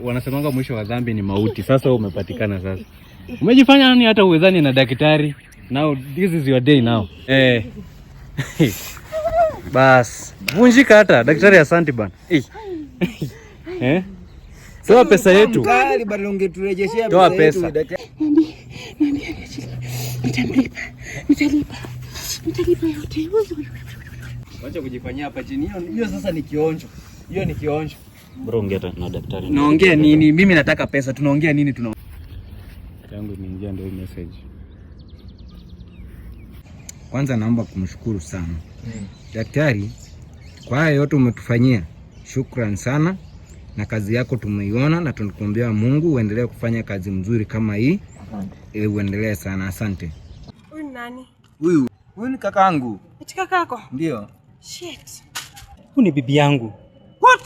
Wanasemanga mwisho wa dhambi ni mauti. Sasa wewe umepatikana sasa. Umejifanya nani hata uwezani na daktari? Now this is your day now. Bas, vunjika hata daktari, asante bana. Toa pesa yetu. Kali bado ungeturejeshea pesa yetu daktari. Nitalipa yote. Wacha kujifanyia hapa chini. Hiyo sasa ni kionjo. Hiyo ni kionjo. Bro, ongea na daktari. Naongea nini? Mimi nataka pesa. Tunaongea nini? Tangu niingia ndio message. Kwanza naomba kumshukuru sana daktari kwa haya yote umetufanyia. Shukrani sana, na kazi yako tumeiona, na tunakuombea Mungu uendelee kufanya kazi mzuri kama hii. Uendelee sana, asante. Huyu nani? Huyu ni kakaangu. Eti kakako? Ndio. Shit. Huyu ni bibi yangu. What?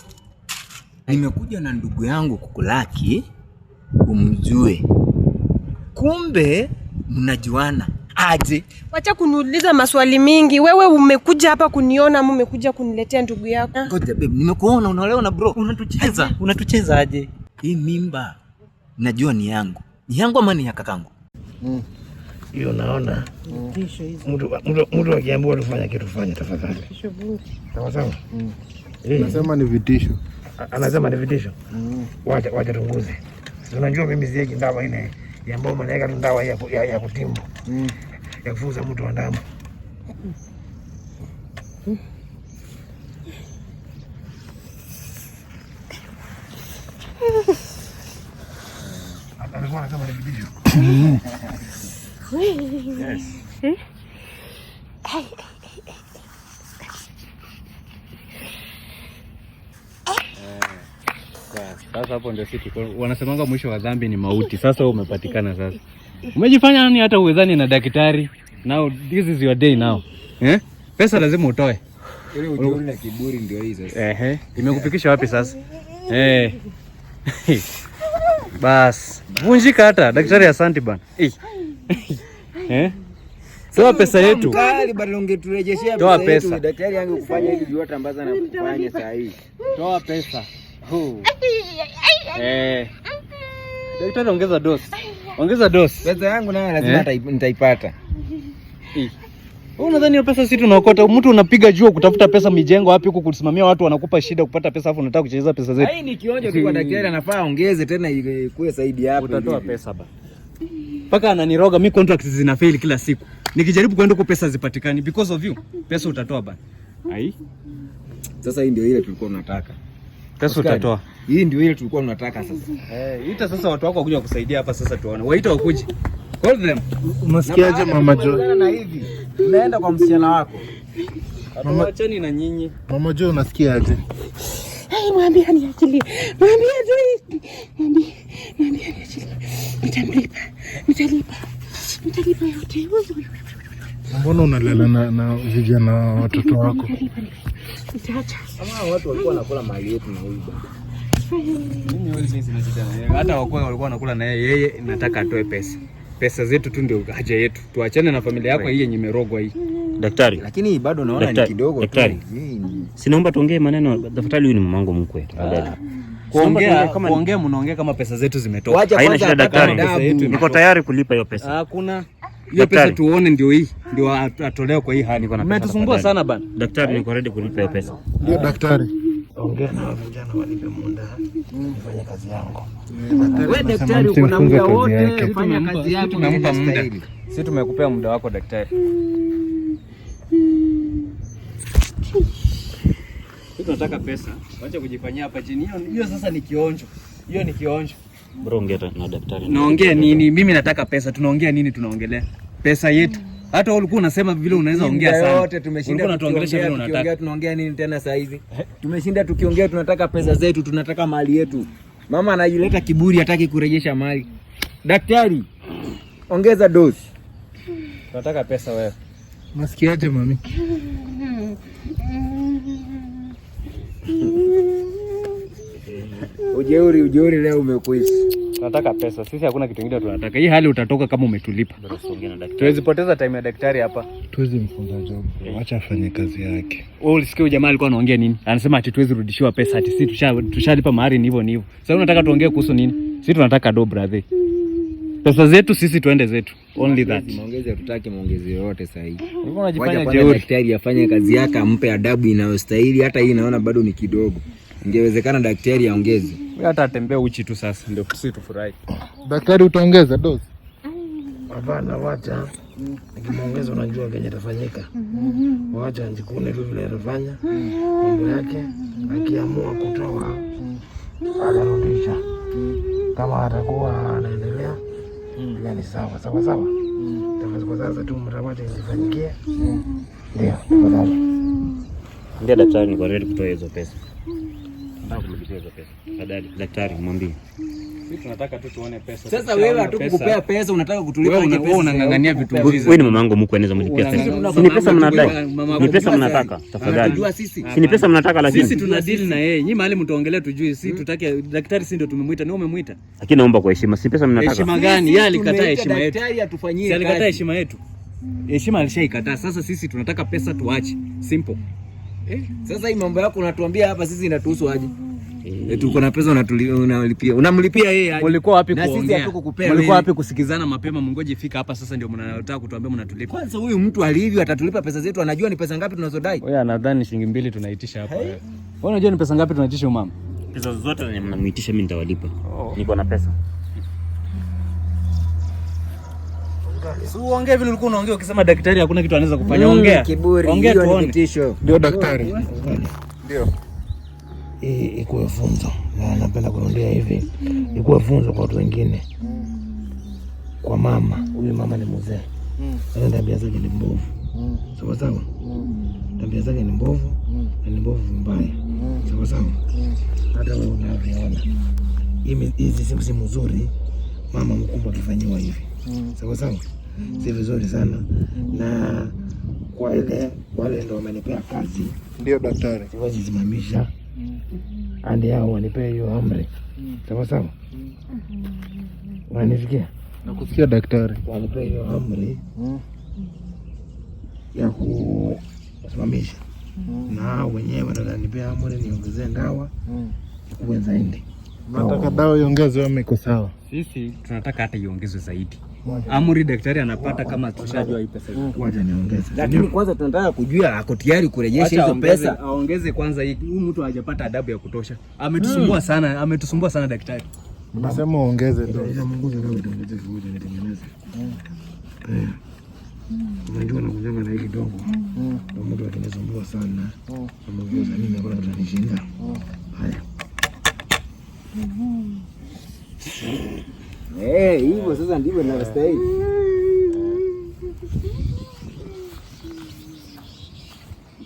Nimekuja na ndugu yangu kukulaki umjue. Kumbe mnajuana aje? Wacha kuniuliza maswali mingi. Wewe umekuja hapa kuniona ama umekuja kuniletea ndugu yako? Ngoja babe, nimekuona unaolewa na bro. Unatucheza aje? Hii mimba najua ni yangu. Ni yangu ama ni ya kakangu? Hiyo naona. Mtu akiambiwa tufanye kitu fanya tafadhali. Sawa. Anasema ni vitisho. Anasema ni vitisho. Wacha tunguze. Unajua mimi sieki ndawa ile ya mbao maneka ndawa ya kutimbu. Ya kufuza mtu wa damu. Alikuwa anasema ni vitisho. Yes. Sasa hapo ndio sisi wanasemanga mwisho wa dhambi ni mauti. Sasa wewe umepatikana sasa. Umejifanya nani hata uwezani na daktari? Now this is your day now. Pesa lazima utoe. Ile ujeuri na kiburi ndio hizo. Imekufikisha wapi sasa? Bas, vunjika hata daktari, asante bana. Toa pesa yetu. Kali bado ungeturejeshea pesa yetu. Daktari angekufanya hivi yote ambazo anafanya saa hii. Toa pesa. Daktari ongeza dosi. Ongeza dosi. Pesa yangu nayo lazima nitaipata. Wewe unadhani hiyo pesa sisi tunaokota? Mtu unapiga jua kutafuta pesa mijengo wapi huko kusimamia watu wanakupa shida kupata pesa afu unataka kucheza pesa zetu. Hii ni kionjo tu kwa daktari, anafaa ongeze tena ikuwe zaidi hapo. Utatoa pesa ba. Paka ananiroga mimi, contracts zina fail kila siku. Nikijaribu kwenda huko pesa zipatikani because of you. Pesa utatoa bana. Sasa hii ndio ile tulikuwa tunataka. Pesa utatoa. Hii ndio ile tulikuwa tunataka sasa. Ita sasa watu wako wakuja kusaidia hapa sasa tuone. Waita wakuje. Call them. Unasikiaje Mama Jo? Na hivi tunaenda kwa msichana wako. Acheni na nyinyi. Mama Jo, unasikiaje? Mwambie aniachilie. Mwambie tu. Mwambie aniachilie. Nitalipa yote. Mbona unalala na vijana watoto wako? Nitaacha. Kama watu walikuwa wanakula mali yetu na huyu bwana. Mimi wewe sina shida. Hata walikuwa wanakula na yeye, nataka atoe pesa. Pesa zetu tu ndio haja yetu. Tuachane na familia yako hii yenye imerogwa hii. Daktari. Lakini bado naona ni kidogo tu. Sinaomba tuongee maneno. Daktari, huyu ni mamangu mkwe. Tafadhali. Kuongea mnaongea kama pesa zetu zimetoka. Haina shida daktari. Niko tayari kulipa hiyo pesa. Hakuna. Hiyo pesa tuone ndio hii. Ndio atolewa kwa hii hali. Umetusumbua sana bana. Daktari, niko ready kulipa hiyo pesa. Ndio daktari. Ongea na vijana walipe muda. Nifanye kazi yangu. Wewe daktari uko na muda wote, fanya kazi yako. Tumempa muda. Sisi tumekupea muda wako daktari. Tunataka pesa. Wacha kujifanyia hapa chini. Hiyo sasa ni kionjo. Hiyo ni kionjo. Bro, ongea na daktari. Naongea nini? Mimi nataka pesa. Tunaongea nini? Tunaongelea pesa yetu. Hata ulikuwa unasema vile unaweza ongea sana. Yote tumeshinda tuongelesha vile unataka. Tunaongea nini tena saa hizi? Tumeshinda tukiongea tunataka pesa zetu, tunataka mali yetu. Mama anajileta kiburi, hataki kurejesha mali. Daktari, ongeza dosi. Tunataka pesa wewe. Unasikiaje mami? Ujeuri leo umekuisha. Tunataka pesa. Sisi hakuna kitu kingine tunataka. Hii hali utatoka kama umetulipa. Tuwezi poteza time ya daktari hapa. Tuwezi mfunga job. Acha afanye kazi yake. Wewe ulisikia jamaa alikuwa anaongea nini? Anasema ati tuwezi rudishiwa pesa, ati sisi tushalipa mahari ni hivyo. Sasa unataka tuongee kuhusu nini? Sisi tunataka do brother. Pesa zetu sisi tuende zetu. Only that. Maongezi hatutaki maongezi yoyote sasa hivi. Ulikuwa unajifanya jeuri. Daktari afanye kazi yake, ampe adabu inayostahili. Hata hii naona bado ni kidogo. Ingewezekana daktari aongeze. Wewe hata atembea uchi tu sasa ndio sisi tufurahi. Daktari utaongeza dozi? Hapana, wacha. Nikimuongeza unajua kenye tafanyika. Wacha njikune tu vile anafanya. Mambo yake akiamua kutoa atarudisha. Kama atakuwa anaendelea ni sawa. Tafadhali kwa sasa tu mtawacha ifanyikie. Ndio, tafadhali. Ndio daktari, niko ready kutoa hizo pesa. Nataka kumlipia hizo pesa. Badali daktari mwambie. Sisi tunataka tu tuone pesa. Sasa wewe hatukukupea pesa, unataka kutulipa nje pesa. Wewe unang'ang'ania vitu hivi. Wewe ni mamangu mkuu, anaweza mlipia pesa. Si ni pesa mnadai? Ni pesa mnataka? Tafadhali. Si ni pesa mnataka lakini. Sisi tuna deal na yeye. Nyinyi mahali mtaongelea tujue, si tutake daktari, si ndio tumemwita, ni umemuita. Lakini naomba kwa heshima, si pesa mnataka. Heshima gani? Yeye alikataa heshima yetu. Daktari atufanyie kazi. Alikataa heshima yetu. Heshima alishaikataa. Sasa sisi tunataka pesa tuache. Simple. Sasa hii mambo yako unatuambia hapa sisi inatuhusu aje? Tuko na pesa unalipia. Unamlipia yeye aje? Ulikuwa wapi kuongea? Na sisi hatukukupea. Ulikuwa wapi kusikizana mapema? Mungoje fika hapa sasa ndio mnataka kutuambia mnatulipa. Kwanza huyu mtu alivyo atatulipa pesa zetu, anajua ni pesa ngapi tunazodai. Wewe anadhani shilingi 2 tunaitisha hapa wewe. Wewe unajua ni pesa ngapi tunaitisha mama? Pesa zote zenye mnamuitisha mimi nitawalipa. Niko na pesa. Si uongee vile ulikuwa unaongea ukisema daktari hakuna kitu anaweza kufanya. Ongea. Ongea tuone. Ndio daktari. Ndio. Ikuwe funzo. Na napenda kuongea hivi. Ikuwe funzo kwa watu wengine. Kwa mama, huyu mama ni mzee. Tabia zake ni mbovu. Sawa. Tabia zake ni mbovu na ni mbovu mbaya. Sawa. Hata wewe unavyoona. Hizi si mzuri. Mama mkubwa akifanyiwa hivi. Sawa. Si vizuri sana. Na kwa wale ndio wamenipea kazi. Ndio daktari. Siwezi simamisha. Andi hao wanipea hiyo amri. Sawa. Unanifikia? Nakusikia daktari. Wanipea hiyo amri ya kusimamisha. Na wenyewe ndio wanipea amri niongezee dawa kuwe zaidi. Nataka dawa iongezwe ama iko sawa? Sisi tunataka hata iongezwe zaidi. Amri daktari anapata kama tushajua hii pesa. Wacha niongeze. Lakini kwanza tunataka kujua ako tayari kurejesha hizo pesa. Aongeze kwanza hii. Huyu mtu hajapata adabu ya kutosha. Ametusumbua sana daktari. Unasema uongeze dozi. Unajua na kujanga na hii kidogo. Ndio mtu akinisumbua sana. Amevuza mimi na bado atanishinda. Haya. Hivyo sasa ndivyo ninastahili.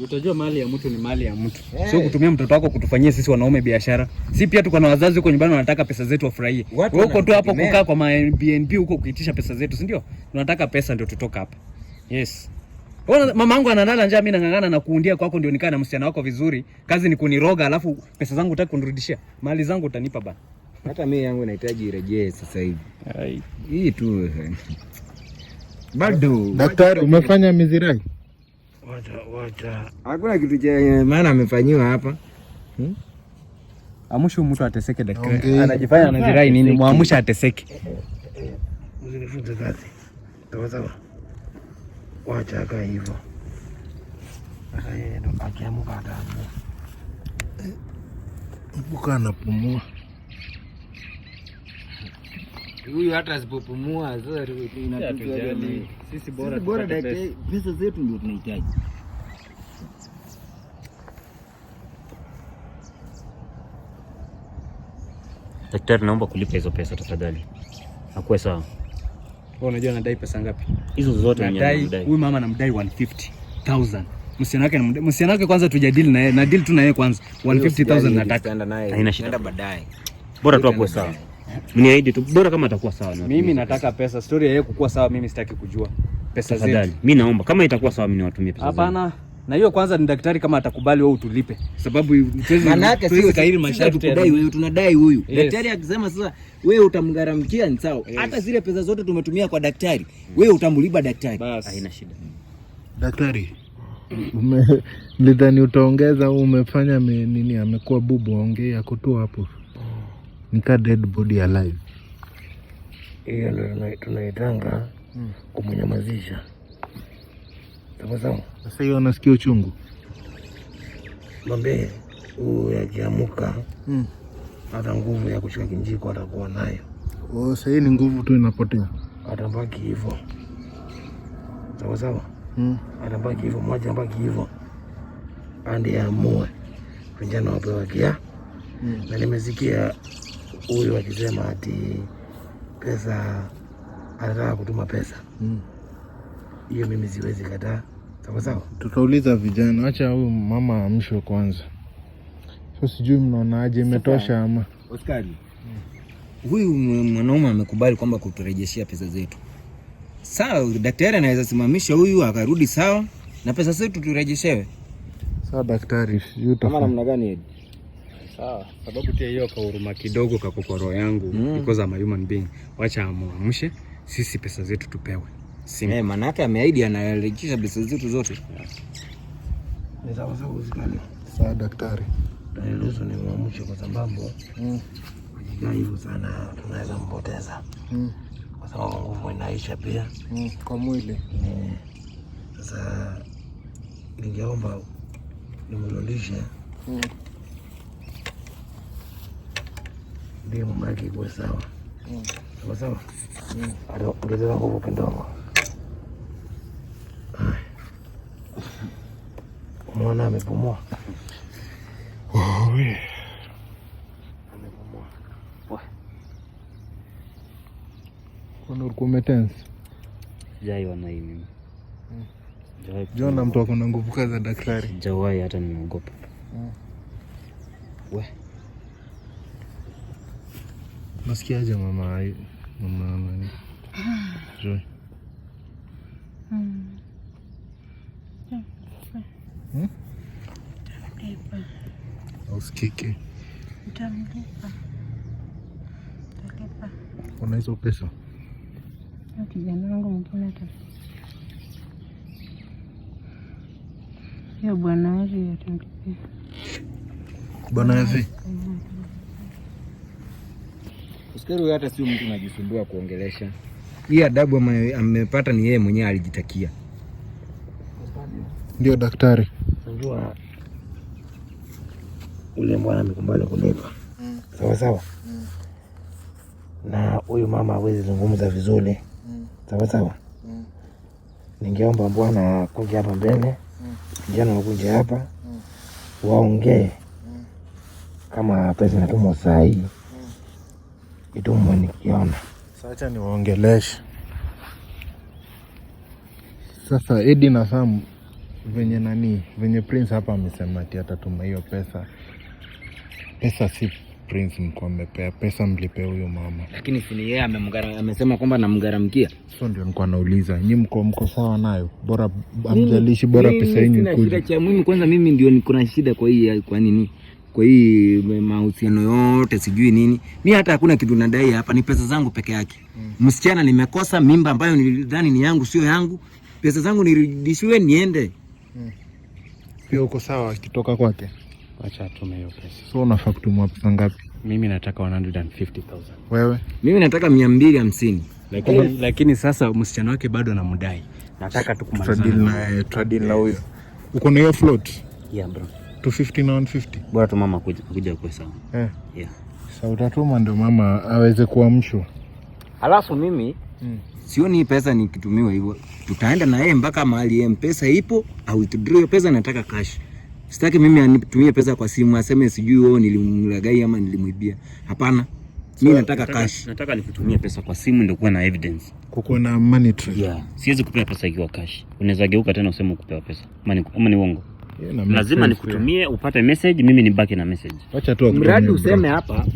Utajua mali ya mtu ni mali ya mtu. Sio kutumia mtoto wako kutufanyia sisi wanaume biashara. Si pia tuko na wazazi huko nyumbani wanataka pesa zetu wafurahie. Wewe uko tu hapo kukaa kwa BNB huko kuitisha pesa zetu, si ndio? Tunataka pesa ndio tutoka hapa. Yes. Wewe mama yangu analala njaa, mimi nang'ang'ana na kuundia kwako ndio nikaa na msichana wako vizuri. Kazi ni kuniroga alafu pesa zangu utaki kunirudishia. Mali zangu utanipa bana. Hata mimi yangu nahitaji irejee sasa hivi. Hii tu. Bado. Daktari umefanya mizirai? Wacha. Hakuna kitu cha maana amefanyiwa hapa. Amushu mtu ateseke daktari. Anajifanya anazirai nini? Muamusha ateseke. Usinifunze kazi. Sawa. Wacha kaa hivyo. Sasa yeye ndo akiamuka ataamua. Mpuka anapumua. Huyu hata asipopumua sasa inatujali. Sisi bora daktari, pesa zetu ndio tunahitaji. Daktari, naomba kulipa hizo pesa tafadhali. Hakuwa sawa. Wewe unajua anadai pesa ngapi? Hizo zote anadai. Huyu mama anamdai 150,000. Msichana wake kwanza tujadili na yeye. Na deal tu na yeye kwanza. 150,000 nataka. Haina shida baadaye. Bora tu hapo sawa. Mniahidi tu bora kama atakuwa sawa. Mimi nataka pesa. Story ya yeye kukua sawa mimi sitaki kujua. Pesa zetu. Mimi naomba kama itakuwa sawa mimi niwatumie pesa. Hapana. Na hiyo kwanza ni daktari kama atakubali wewe utulipe. Sababu maana yake sio kairi masharti tudai huyu, tunadai huyu. Daktari akisema sasa wewe utamgaramkia ni sawa. Hata zile pesa zote tumetumia kwa daktari, wewe utamlipa daktari. Haina shida. Daktari, nilidhani utaongeza, umefanya nini? Amekuwa bubu, ongea kutoa hapo. Nika dead body alive. Hiyo ndio tunaitanga kumnyamazisha. Sawa. Sasa hiyo anasikia uchungu. Mwambie huyu akiamuka hata nguvu ya kushika kijiko atakuwa nayo. Sasa hii ni nguvu tu inapotea. Atabaki hivyo. Sawa. Atabaki hivyo, mmoja abaki hivyo. Andi amue. Vijana wapewa kia. Na nimesikia huyu akisema ati pesa, anataka kutuma pesa. Hiyo mimi siwezi kataa. Sawa. Tutauliza vijana, acha huyu mama amshwe kwanza. Sasa sijui mnaonaje, imetosha ama? Oscar. Huyu mwanaume amekubali kwamba kuturejeshia pesa zetu. Sawa, daktari anaweza simamisha huyu akarudi sawa na pesa zetu turejeshewe. Sawa daktari, kama namna gani? Sawa, sababu pia hiyo kwa huruma kidogo kakokoro yangu because I'm a human being. Wacha amuamshe, sisi pesa zetu tupewe. Maana yake ameahidi anarejesha pesa zetu zote. Ni sawa usikali. Sawa daktari. Naelezo ni muamshe kwa sababu hivyo sana tunaweza mpoteza. Kwa sababu nguvu inaisha pia kwa mwili. Sasa ningeomba nimrudishe. Ndio maki kwa sawa. Sawa. Ongeza nguvu kidogo. Umeona amepumua. Amepumua. Kuna umetense. Jai wana hii mimi. Jona mtu akona nguvu kaza daktari. Jawai hata nimeogopa. Nasikiaje mama nani? Joy. Usikike. Nitamlipa. Kuna hizo pesa? Kijana wangu mwingine hata. Hiyo bwana hivi atamlipia. Bwana hivi? Usikiri hata sio mtu anajisumbua kuongelesha. Hii adabu amepata ni yeye mwenyewe alijitakia. Ndio daktari. Unajua ule bwana amekubali kulipa. Sawa. Na huyu mama hawezi zungumza vizuri. Sawa. Ningeomba bwana kuja hapa mbele. Kijana wakuja hapa. Waongee. Kama pesa inatumwa saa hii. Itumwe nikiona. Sasa niwaongeleshe. Sasa Edi na Sam venye Prince hapa amesema ati atatuma hiyo pesa. Pesa si Prince mko amepea, pesa mlipe huyo mama. Lakini si ni yeye amesema kwamba namgaramkia. Sio ndio nilikuwa nauliza, nyinyi mko sawa nayo? Bora amjalishi, bora pesa yenu kuja. Cha muhimu kwanza mimi ndio niko na shida kwa hii, kwa nini? Kwa hii mahusiano yote sijui nini. Mimi hata hakuna kitu nadai hapa, ni pesa zangu peke yake. Msichana nimekosa mimba ambayo nilidhani ni yangu, sio yangu. Pesa zangu nirudishiwe niende. Pia uko sawa kitoka kwake? Acha atume hiyo pesa. So unafaa kutumwa pesa ngapi? Mimi nataka 150,000. Wewe? Mimi nataka 250. Lakini sasa msichana wake bado anamdai. Nataka tu kumalizana. Trading na huyo. Uko na hiyo float? Yeah bro. 250 na 150. Bora tu mama kuja kwa sawa. Yeah. Sasa utatuma ndio mama aweze kuamshwa. Alafu mimi sioni pesa nikitumiwa hivyo. Tutaenda na yeye mpaka mahali yeye pesa ipo au withdraw pesa, nataka cash. Sitaki mimi anitumie pesa kwa simu aseme sijui wewe nilimlagai ama nilimwibia. Hapana. Mimi nataka cash. Nataka nikutumie pesa kwa simu ndio kuwa na evidence. Kukuwa na money trail. Yeah. Siwezi kupea pesa ikiwa cash. Unaweza geuka tena useme kupewa pesa. Ama ni uongo. Lazima nikutumie upate message, mimi nibaki na message. Acha tu mradi useme hapa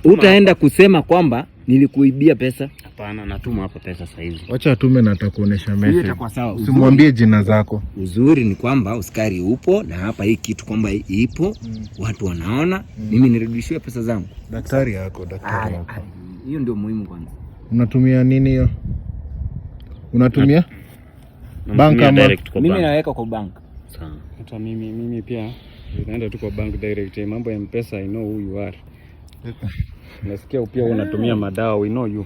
utaenda kusema kwamba nilikuibia pesa. Hapana, natuma hapa pesa sasa hivi. Wacha atume na atakuonesha message. Hiyo itakuwa sawa. Usimwambie jina zako. Uzuri ni kwamba uskari upo na hapa hii kitu kwamba ipo, watu wanaona, mimi nirudishiwe pesa zangu. Daktari yako. Hiyo ndio muhimu kwanza. Unatumia nini hiyo? Unatumia bank ama direct kwa mimi bank? naweka kwa bank. Sawa. Hata mimi pia naenda tu kwa bank direct. Mambo ya M-Pesa, I know who you are. Nasikia pia unatumia madawa, we know you.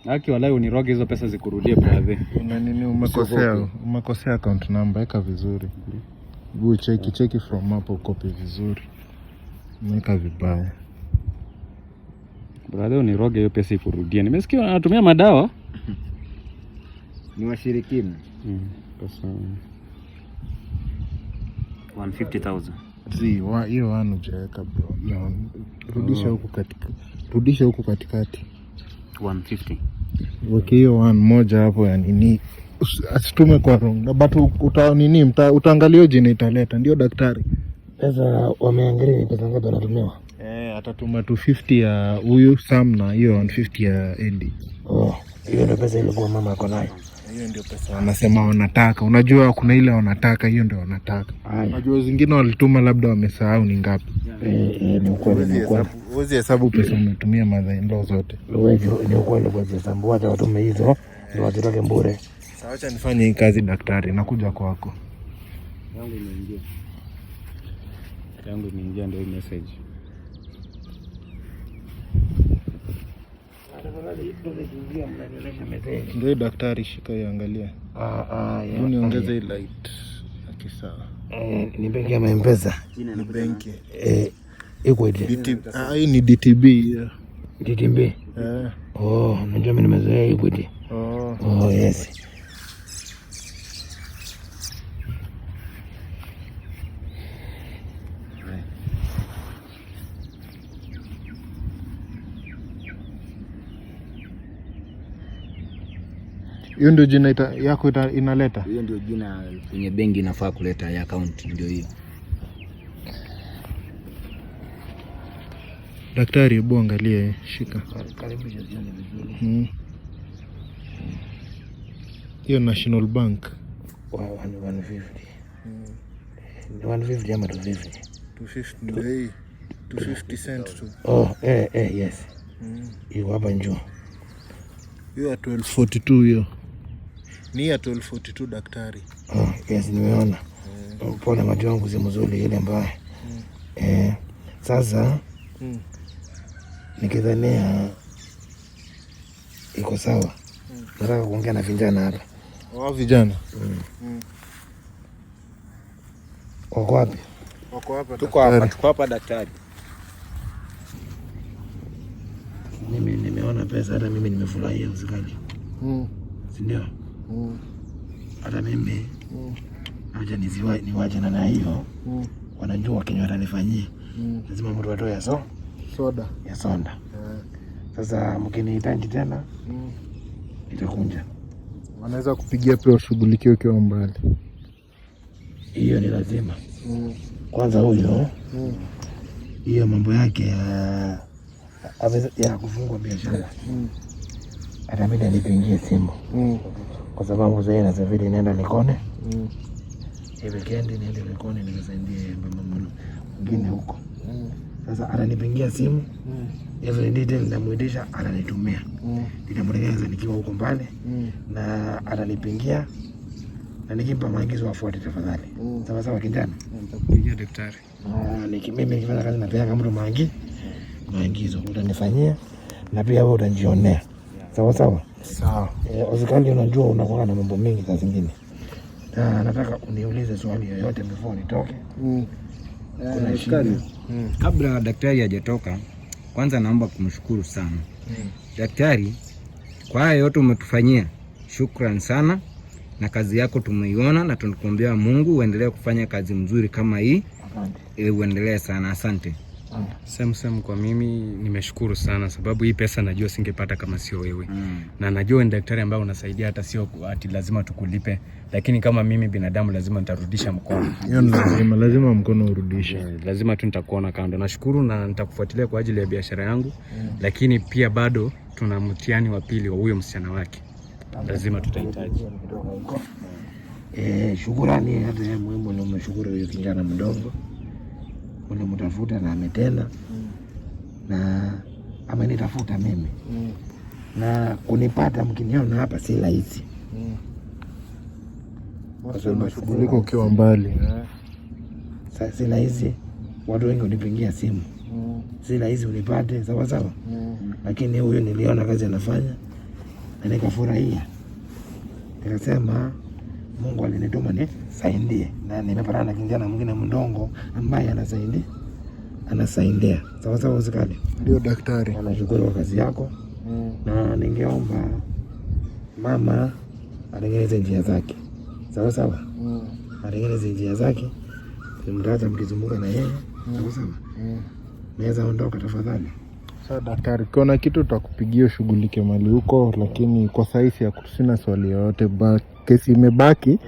Haki walai uniroge hizo pesa zikurudie brother. Una nini umekosea account number, weka vizuri. Go cheki from hapo, copy vizuri. Weka vibaya. Brother uniroge hiyo pesa ikurudie. Nimesikia anatumia madawa. Ni washirikina. Pesa 150,000. Hiyo wanu jaweka bro. Rudisha huku katikati. 150. Weke hiyo one moja hapo ya nini. Asitume kwa wrong. But utaangalia jina italeta. Ndio daktari. Pesa wameangalia ni pesa ngapi anatumiwa? Atatuma 250 ya huyu Sam na hiyo 150 ya Eddie. Hiyo ndio pesa ile kwa mama yako nayo. Hiyo ndio pesa wanasema wanataka. Unajua kuna ile wanataka, hiyo ndio wanataka. Unajua zingine walituma labda wamesahau ni ngapi. Ni ukweli. Uwezi hesabu pesa umetumia madhaino zote. Ni ukweli kwa hesabu. Wacha watume hizo ndio watoke mbure. Sawa, acha nifanye hii kazi daktari, nakuja kwako. Yangu imeingia ndio message. Ndio daktari, shika iangalia. Niongeze hii light. Sawa. Ni benki ya M-Pesa. Ni benki. Iko hivi. Hii ni DTB. DTB. Najua mimi nimezoea hii budi. Yes. Hiyo ndio jina yako inaleta? Hiyo ndio jina kwenye benki inafaa kuleta ya account, ndio hiyo. Daktari, hebu angalia, shika. Karibu jioni vizuri. Hiyo National Bank 150. 150 ama 250? 250 250 cent tu. Yes. Hiyo hapa njoo. Hiyo ya 1242 hiyo. Ni ya 1242 daktari. Yes, nimeona. Pole, macho yangu si mzuri ile mbaya. Sasa nikidhania iko sawa. Nataka kuongea na vijana hapa. Vijana? Wako wapi? Wako hapa. Tuko hapa daktari. Mimi nimeona pesa, hata mimi nimefurahia uzikaji. Si ndio? Hata mimi acha niwaje na hiyo. Wanajua Kenya watanifanyia. Lazima mtu atoe soda. Ya soda. Sasa mkinihitaji tena nitakunja. Wanaweza kupigia pia ushughulikie ukiwa mbali. Hiyo ni lazima. Kwanza huyo hiyo mambo yake ya kufungua biashara. Hata mimi nilipigia simu. Kwa sababu sasa nasafiri naenda Likoni. Weekend niende Likoni nikasaidie mama mwingine huko. Sasa ananipigia simu. Every detail namuidisha, ananitumia. Nitamwelekeza nikiwa huko mbali na atanipigia na nikimpa maagizo afuate tafadhali. Sawa sawa kijana? Nitakupigia daktari. Mimi nikifanya kazi napeana mtu maagizo utanifanyia na pia wewe utanjionea. Sawa sawa? Sawa. Usikali, unajua unakuwa na mambo mengi saa zingine. Nataka uniulize swali yoyote before nitoke. Kuna shida. Kabla daktari hajatoka, kwanza naomba kumshukuru sana. Daktari, kwa haya yote umetufanyia, shukrani sana, na kazi yako tumeiona na tunakuombea Mungu uendelee kufanya kazi mzuri kama hii. Asante. Uendelee sana, asante. Same kwa mimi, nimeshukuru sana sababu hii pesa najua singepata kama sio wewe. Na najua ni daktari ambaye unasaidia, hata sio ati lazima tukulipe, lakini kama mimi binadamu lazima nitarudisha mkono. Hiyo lazima mkono urudishe. Lazima tu nitakuona kando. Nashukuru na nitakufuatilia kwa ajili ya biashara yangu, lakini pia bado tuna mtihani wa pili wa huyo msichana wake. Lazima tutahitaji. Shukrani. Hata ya muhimu ni umeshukuru huyo kijana mdogo unamtafuta na ametenda na amenitafuta mimi na kunipata mkiniona hapa si rahisi. Unashughulika ukiwa mbali. Sasa si rahisi, watu wengi unipigia simu, si rahisi unipate sawa, lakini huyo niliona kazi anafanya na nikafurahia, nikasema Mungu alinituma nisaidie, na nimepatana na kijana mwingine mndongo ambaye anasaidia sawa usikali. Ndio daktari, anashukuru kwa kazi yako na ningeomba mama atengeneze njia zake sawa, atengeneze njia zake, mtaanza mkizunguka na yeye sawa. Naweza ondoka tafadhali? Sawa daktari, kuna kitu tutakupigia ushughulike mali huko, lakini kwa sasa ya sina swali yoyote. Kesi imebaki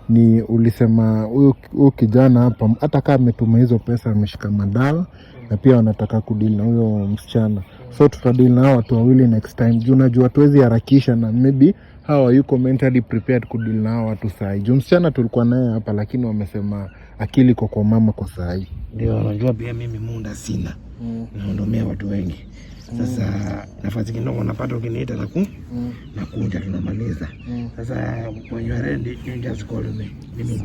ni ulisema huyu kijana hapa hata kama ametuma hizo pesa ameshika madawa na pia wanataka kudili na huyo msichana, so tutadili na watu wawili next time. Juu najua tuwezi harakisha na maybe hawa yuko mentally prepared kudili na watu sahi. Juu msichana tulikuwa naye hapa, lakini wamesema akili kwa mama kwa sahi. Ndio unajua pia mimi muda sina, naondomea watu wengi. Sasa nafasi kidogo napata ukiniita na kuja tunamaliza. Sasa when you are ready you just call me. Mimi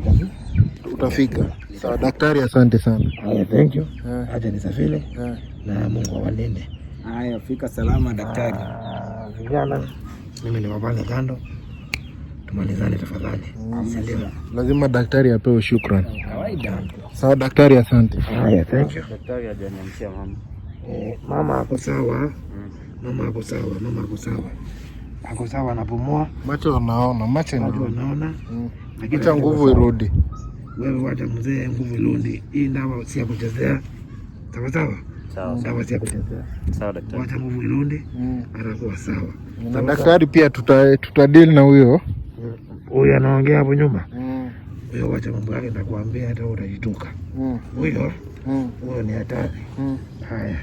utafika. Sawa daktari, asante sana. Haya, thank you. Acha nisafiri na Mungu awalinde. Haya, fika salama daktari. Vijana, mimi ni wapanga kando, tumalizane tafadhali. Lazima daktari apewe shukrani. Kawaida. Sawa daktari, asante. Haya, thank you. Daktari hajaniamshia mama. Mama ako sawa. Mama ako sawa, anapumua. Macho anaona, macho anaona. Lakini nguvu irudi. Wewe wacha mzee, nguvu irudi. Hii dawa si ya kuchezea. Sawa. Dawa si ya kuchezea. Sawa daktari. Wacha nguvu irudi, atakuwa sawa. Na daktari pia tutadili na huyo anaongea hapo nyuma. Huyo wacha mambo yake, nitakwambia hata utajituka. Huyo ni hatari. Haya.